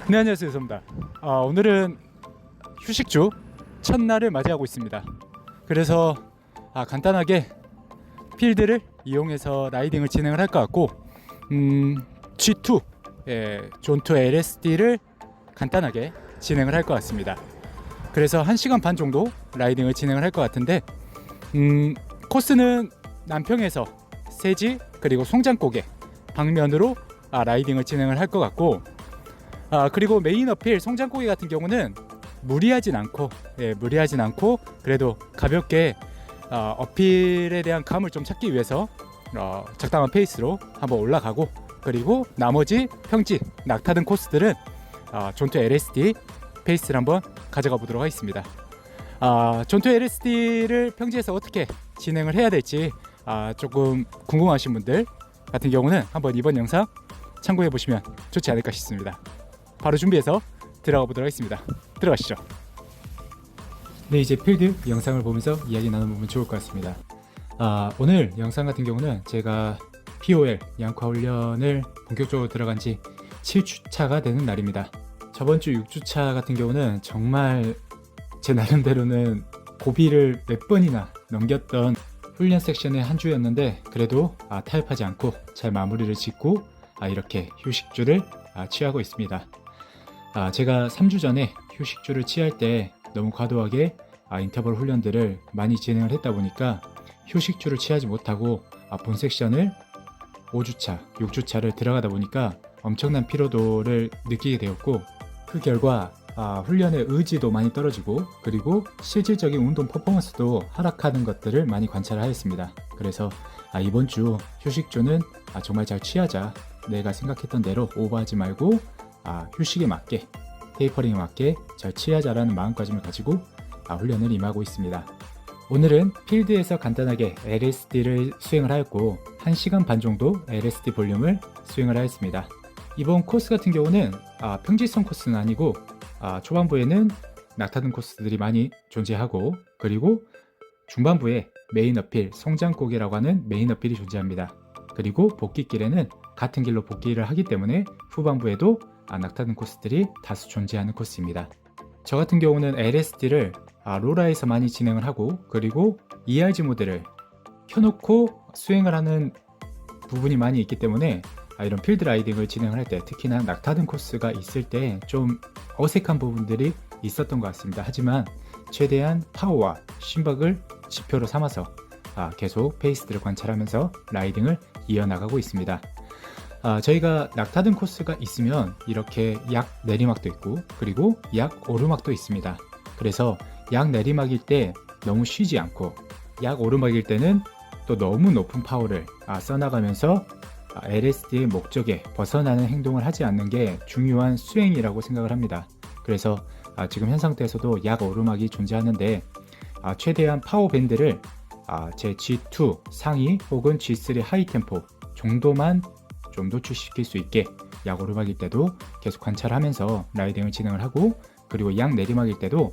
네, 안녕하세요. 소입니다. 오늘은 휴식주 첫날을 맞이하고 있습니다. 그래서 간단하게 필드를 이용해서 라이딩을 진행을 할 것 같고, G2, 존2 LSD를 간단하게 진행을 할 것 같습니다. 그래서 1시간 반 정도 라이딩을 진행을 할 것 같은데, 코스는 남평에서 세지 그리고 송장고개 방면으로 라이딩을 진행을 할 것 같고, 그리고 메인 어필 송장고개 같은 경우는 무리하진 않고 그래도 가볍게 어필에 대한 감을 좀 찾기 위해서 적당한 페이스로 한번 올라가고, 그리고 나머지 평지 낙타등 코스들은 존투 LSD 페이스를 한번 가져가 보도록 하겠습니다. 존투 LSD를 평지에서 어떻게 진행을 해야 될지 조금 궁금하신 분들 같은 경우는 한번 이번 영상 참고해 보시면 좋지 않을까 싶습니다. 바로 준비해서 들어가 보도록 하겠습니다. 들어가시죠. 네, 이제 필드 영상을 보면서 이야기 나눠보면 좋을 것 같습니다. 오늘 영상 같은 경우는 제가 POL 양파 훈련을 본격적으로 들어간 지 7주차가 되는 날입니다. 저번 주 6주차 같은 경우는 정말 제 나름대로는 고비를 몇 번이나 넘겼던 훈련 섹션의 한 주였는데, 그래도 타협하지 않고 잘 마무리를 짓고 이렇게 휴식주를 취하고 있습니다. 제가 3주 전에 휴식주를 취할 때 너무 과도하게 인터벌 훈련들을 많이 진행을 했다 보니까 휴식주를 취하지 못하고 본 섹션을 5주차, 6주차를 들어가다 보니까 엄청난 피로도를 느끼게 되었고, 그 결과 훈련의 의지도 많이 떨어지고, 그리고 실질적인 운동 퍼포먼스도 하락하는 것들을 많이 관찰하였습니다. 그래서 이번 주 휴식주는 정말 잘 취하자, 내가 생각했던 대로 오버하지 말고 휴식에 맞게, 테이퍼링에 맞게 잘 취하자라는 마음가짐을 가지고 훈련을 임하고 있습니다. 오늘은 필드에서 간단하게 LSD를 수행을 하였고, 1시간 반 정도 LSD 볼륨을 수행을 하였습니다. 이번 코스 같은 경우는 평지성 코스는 아니고 초반부에는 낙타등 코스들이 많이 존재하고, 그리고 중반부에 메인 어필 송장고개라고 하는 메인 어필이 존재합니다. 그리고 복귀길에는 같은 길로 복귀를 하기 때문에 후반부에도 낙타등 코스들이 다수 존재하는 코스입니다. 저 같은 경우는 LSD를 로라에서 많이 진행을 하고, 그리고 ERG 모델을 켜놓고 수행을 하는 부분이 많이 있기 때문에 이런 필드 라이딩을 진행을 할 때, 특히나 낙타등 코스가 있을 때 좀 어색한 부분들이 있었던 것 같습니다. 하지만 최대한 파워와 심박을 지표로 삼아서 계속 페이스들을 관찰하면서 라이딩을 이어나가고 있습니다. 저희가 낙타등 코스가 있으면 이렇게 약 내리막도 있고, 그리고 약 오르막도 있습니다. 그래서 약 내리막일 때 너무 쉬지 않고, 약 오르막일 때는 또 너무 높은 파워를 써나가면서 LSD의 목적에 벗어나는 행동을 하지 않는 게 중요한 수행이라고 생각을 합니다. 그래서 지금 현 상태에서도 약 오르막이 존재하는데, 최대한 파워 밴드를 제 G2 상위 혹은 G3 하이 템포 정도만 좀 노출시킬 수 있게 약 오르막일 때도 계속 관찰하면서 라이딩을 진행을 하고, 그리고 약 내리막일 때도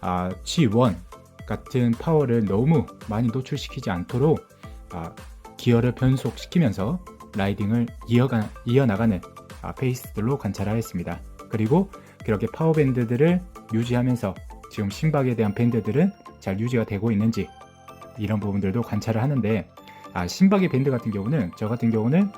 G1 같은 파워를 너무 많이 노출시키지 않도록 기어를 변속시키면서 라이딩을 이어나가는 페이스들로 관찰하였습니다. 그리고 그렇게 파워 밴드들을 유지하면서 지금 심박에 대한 밴드들은 잘 유지가 되고 있는지, 이런 부분들도 관찰을 하는데, 심박의 밴드 같은 경우는 저 같은 경우는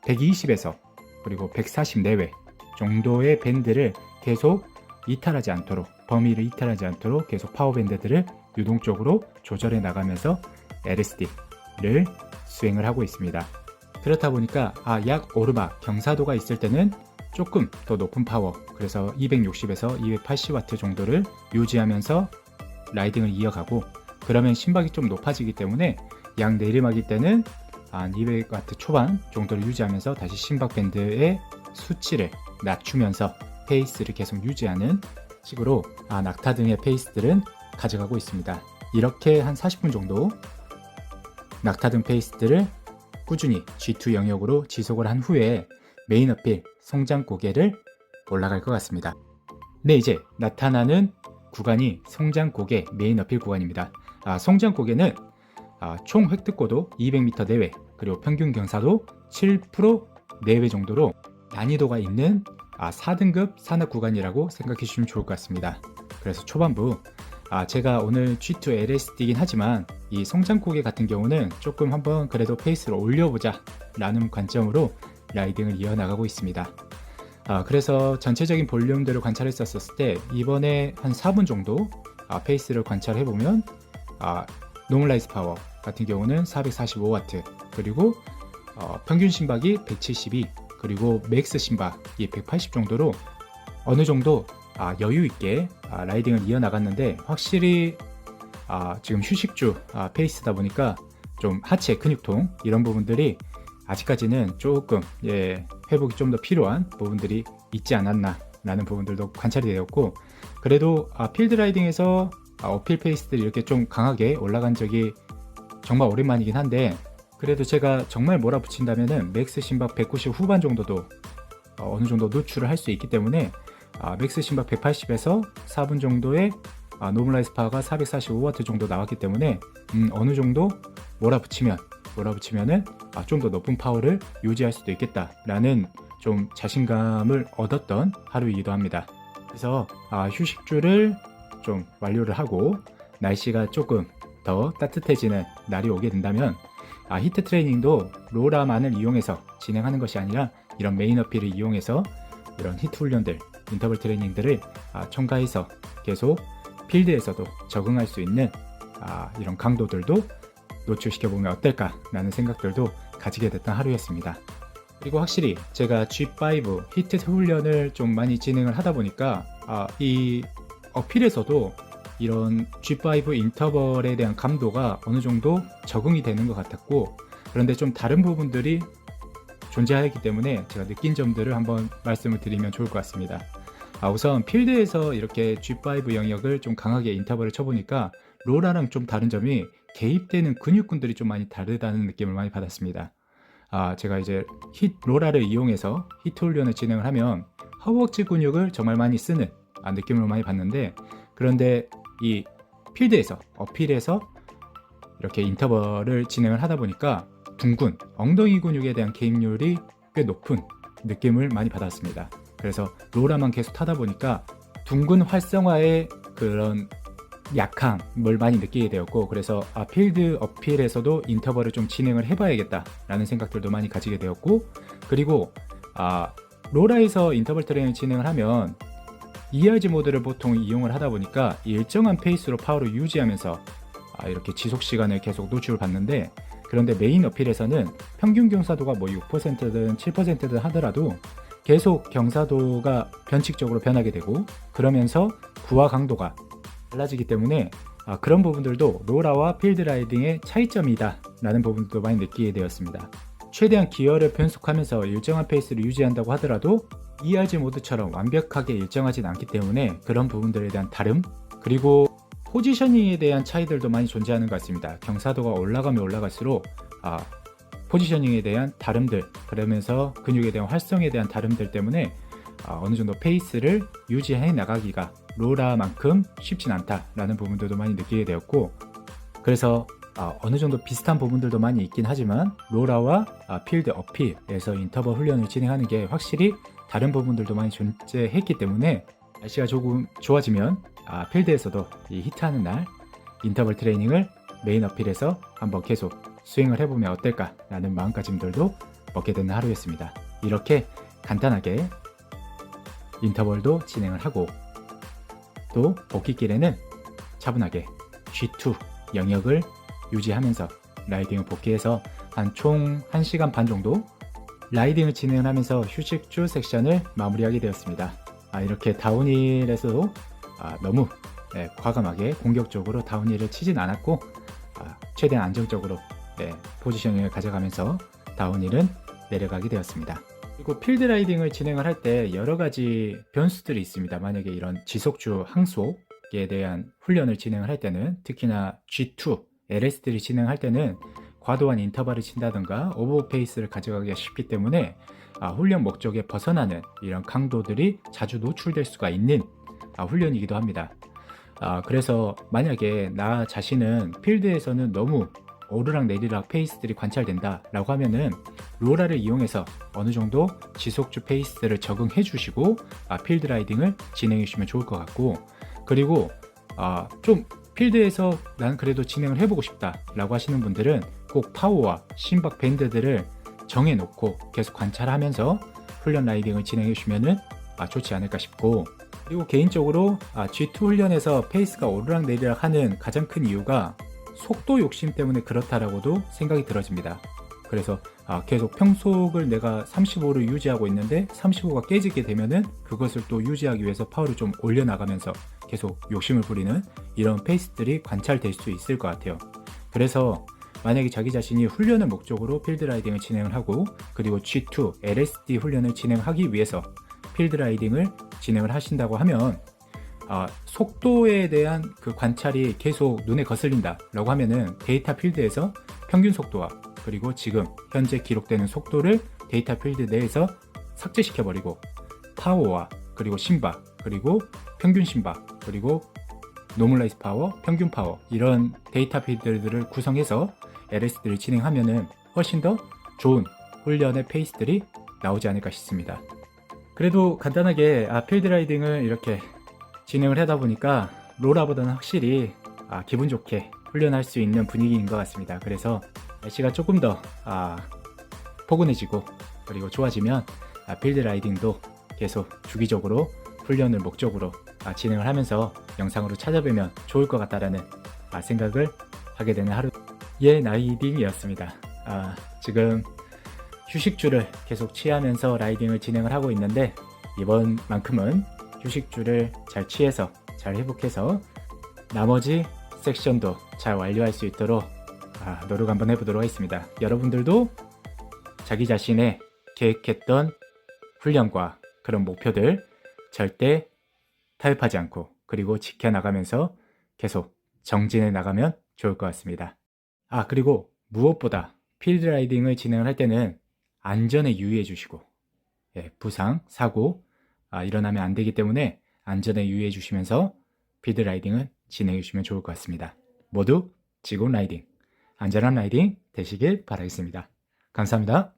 120에서 그리고 140 내외 정도의 밴드를 계속 이탈하지 않도록, 범위를 이탈하지 않도록 계속 파워 밴드들을 유동적으로 조절해 나가면서 LSD를 수행을 하고 있습니다. 그렇다 보니까 약 오르막 경사도가 있을 때는 조금 더 높은 파워, 그래서 260에서 280W 정도를 유지하면서 라이딩을 이어가고, 그러면 심박이 좀 높아지기 때문에 약 내리막일 때는 한 200W 초반 정도를 유지하면서 다시 심박 밴드의 수치를 낮추면서 페이스를 계속 유지하는 식으로 낙타 등의 페이스들은 가져가고 있습니다. 이렇게 한 40분 정도 낙타 등 페이스들을 꾸준히 G2 영역으로 지속을 한 후에 메인 어필 송장고개를 올라갈 것 같습니다. 네, 이제 나타나는 구간이 송장고개 메인 어필 구간입니다. 송장고개는 총 획득고도 200m 내외, 그리고 평균 경사도 7% 내외 정도로 난이도가 있는 4등급 산업 구간이라고 생각해 주시면 좋을 것 같습니다. 그래서 초반부 제가 오늘 G2 LSD이긴 하지만 이 성장고개 같은 경우는 조금 한번 그래도 페이스를 올려보자 라는 관점으로 라이딩을 이어나가고 있습니다. 그래서 전체적인 볼륨들을 관찰했었을 때 이번에 한 4분 정도 페이스를 관찰해보면 노멀라이즈 파워 같은 경우는 445W, 그리고 평균 심박이 172, 그리고 맥스 심박이 180 정도로 어느 정도 여유 있게 라이딩을 이어나갔는데, 확실히 지금 휴식주 페이스다 보니까 좀 하체 근육통 이런 부분들이 아직까지는 조금 회복이 좀 더 필요한 부분들이 있지 않았나 라는 부분들도 관찰이 되었고, 그래도 필드 라이딩에서 어필 페이스들이 이렇게 좀 강하게 올라간 적이 정말 오랜만이긴 한데, 그래도 제가 정말 몰아붙인다면은 맥스 심박 190 후반 정도도 어느 정도 노출을 할 수 있기 때문에 맥스 심박 180에서 4분 정도의 노멀라이즈 파워가 445W 정도 나왔기 때문에 어느 정도 몰아붙이면은 좀 더 높은 파워를 유지할 수도 있겠다라는 좀 자신감을 얻었던 하루이기도 합니다. 그래서 휴식주를 좀 완료를 하고 날씨가 조금 더 따뜻해지는 날이 오게 된다면 히트 트레이닝도 로라만을 이용해서 진행하는 것이 아니라 이런 메인 어필을 이용해서 이런 히트 훈련들, 인터벌 트레이닝들을 첨가해서 계속 필드에서도 적응할 수 있는 이런 강도들도 노출시켜보면 어떨까라는 생각들도 가지게 됐던 하루였습니다. 그리고 확실히 제가 G5 히트 훈련을 좀 많이 진행을 하다 보니까 이 어필에서도 이런 G5 인터벌에 대한 감도가 어느 정도 적응이 되는 것 같았고, 그런데 좀 다른 부분들이 존재하기 때문에 제가 느낀 점들을 한번 말씀을 드리면 좋을 것 같습니다. 우선 필드에서 이렇게 G5 영역을 좀 강하게 인터벌을 쳐보니까 로라랑 좀 다른 점이 개입되는 근육군들이 좀 많이 다르다는 느낌을 많이 받았습니다. 제가 이제 로라를 이용해서 히트 훈련을 진행을 하면 허벅지 근육을 정말 많이 쓰는 느낌을 많이 받는데, 그런데 이 필드에서 어필에서 이렇게 인터벌을 진행을 하다 보니까 둥근 엉덩이 근육에 대한 개입률이 꽤 높은 느낌을 많이 받았습니다. 그래서 로라만 계속 타다 보니까 둥근 활성화의 그런 약함을 많이 느끼게 되었고, 그래서 필드 어필에서도 인터벌을 좀 진행을 해봐야겠다 라는 생각들도 많이 가지게 되었고, 그리고 로라에서 인터벌 트레이닝 진행을 하면 ERG 모드를 보통 이용을 하다 보니까 일정한 페이스로 파워를 유지하면서 이렇게 지속 시간을 계속 노출을 받는데, 그런데 메인 어필에서는 평균 경사도가 뭐 6%든 7%든 하더라도 계속 경사도가 변칙적으로 변하게 되고, 그러면서 구와 강도가 달라지기 때문에 그런 부분들도 로라와 필드 라이딩의 차이점이다 라는 부분도 많이 느끼게 되었습니다. 최대한 기어를 변속하면서 일정한 페이스를 유지한다고 하더라도 ERG 모드처럼 완벽하게 일정하진 않기 때문에 그런 부분들에 대한 다름, 그리고 포지셔닝에 대한 차이들도 많이 존재하는 것 같습니다. 경사도가 올라가면 올라갈수록 포지셔닝에 대한 다름들, 그러면서 근육에 대한 활성에 대한 다름들 때문에 어느 정도 페이스를 유지해 나가기가 로라만큼 쉽진 않다라는 부분들도 많이 느끼게 되었고, 그래서 어느 정도 비슷한 부분들도 많이 있긴 하지만 로라와 필드 어필에서 인터벌 훈련을 진행하는 게 확실히 다른 부분들도 많이 존재했기 때문에 날씨가 조금 좋아지면 필드에서도 이 히트하는 날 인터벌 트레이닝을 메인 어필에서 한번 계속 스윙을 해보면 어떨까라는 마음가짐들도 먹게 되는 하루였습니다. 이렇게 간단하게 인터벌도 진행을 하고, 또 복귀길에는 차분하게 G2 영역을 유지하면서 라이딩을 복귀해서 총 1시간 반 정도 라이딩을 진행을 하면서 휴식주 섹션을 마무리하게 되었습니다. 이렇게 다운힐에서도 너무 과감하게 공격적으로 다운힐을 치진 않았고, 최대한 안정적으로 포지셔닝을 가져가면서 다운힐은 내려가게 되었습니다. 그리고 필드 라이딩을 진행을 할 때 여러 가지 변수들이 있습니다. 만약에 이런 지속주 항속에 대한 훈련을 진행을 할 때는, 특히나 G2, LSD를 진행할 때는 과도한 인터벌을 친다든가 오버페이스를 가져가기가 쉽기 때문에 훈련 목적에 벗어나는 이런 강도들이 자주 노출될 수가 있는 훈련이기도 합니다. 그래서 만약에 나 자신은 필드에서는 너무 오르락 내리락 페이스들이 관찰된다 라고 하면은 로라를 이용해서 어느 정도 지속주 페이스를 적응해 주시고 필드 라이딩을 진행해 주시면 좋을 것 같고, 그리고 좀 필드에서 난 그래도 진행을 해보고 싶다 라고 하시는 분들은 꼭 파워와 심박 밴드들을 정해놓고 계속 관찰하면서 훈련 라이딩을 진행해 주시면 좋지 않을까 싶고, 그리고 개인적으로 G2 훈련에서 페이스가 오르락 내리락 하는 가장 큰 이유가 속도 욕심 때문에 그렇다라고도 생각이 들어집니다. 그래서 계속 평속을 내가 35를 유지하고 있는데 35가 깨지게 되면은 그것을 또 유지하기 위해서 파워를 좀 올려나가면서 계속 욕심을 부리는 이런 페이스들이 관찰될 수 있을 것 같아요. 그래서 만약에 자기 자신이 훈련을 목적으로 필드 라이딩을 진행을 하고, 그리고 G2, LSD 훈련을 진행하기 위해서 필드 라이딩을 진행을 하신다고 하면 속도에 대한 그 관찰이 계속 눈에 거슬린다 라고 하면은 데이터 필드에서 평균 속도와 그리고 지금 현재 기록되는 속도를 데이터 필드 내에서 삭제시켜 버리고, 파워와 그리고 심박 그리고 평균 심박 그리고 노멀라이즈 파워, 평균 파워, 이런 데이터 필드들을 구성해서 LSD를 진행하면은 훨씬 더 좋은 훈련의 페이스들이 나오지 않을까 싶습니다. 그래도 간단하게 필드 라이딩을 이렇게 진행을 하다 보니까 로라보다는 확실히 기분 좋게 훈련할 수 있는 분위기인 것 같습니다. 그래서 날씨가 조금 더 포근해지고 그리고 좋아지면 필드 라이딩도 계속 주기적으로 훈련을 목적으로 진행을 하면서 영상으로 찾아뵈면 좋을 것 같다라는 생각을 하게 되는 하루의 라이딩이었습니다. 지금 휴식주를 계속 취하면서 라이딩을 진행을 하고 있는데, 이번만큼은 휴식주를 잘 취해서 잘 회복해서 나머지 섹션도 잘 완료할 수 있도록 노력 한번 해보도록 하겠습니다. 여러분들도 자기 자신의 계획했던 훈련과 그런 목표들 절대 타협하지 않고 그리고 지켜나가면서 계속 정진해 나가면 좋을 것 같습니다. 그리고 무엇보다 필드 라이딩을 진행을 할 때는 안전에 유의해 주시고, 부상, 사고 일어나면 안 되기 때문에 안전에 유의해 주시면서 필드 라이딩은 진행해 주시면 좋을 것 같습니다. 모두 즐거운 라이딩, 안전한 라이딩 되시길 바라겠습니다. 감사합니다.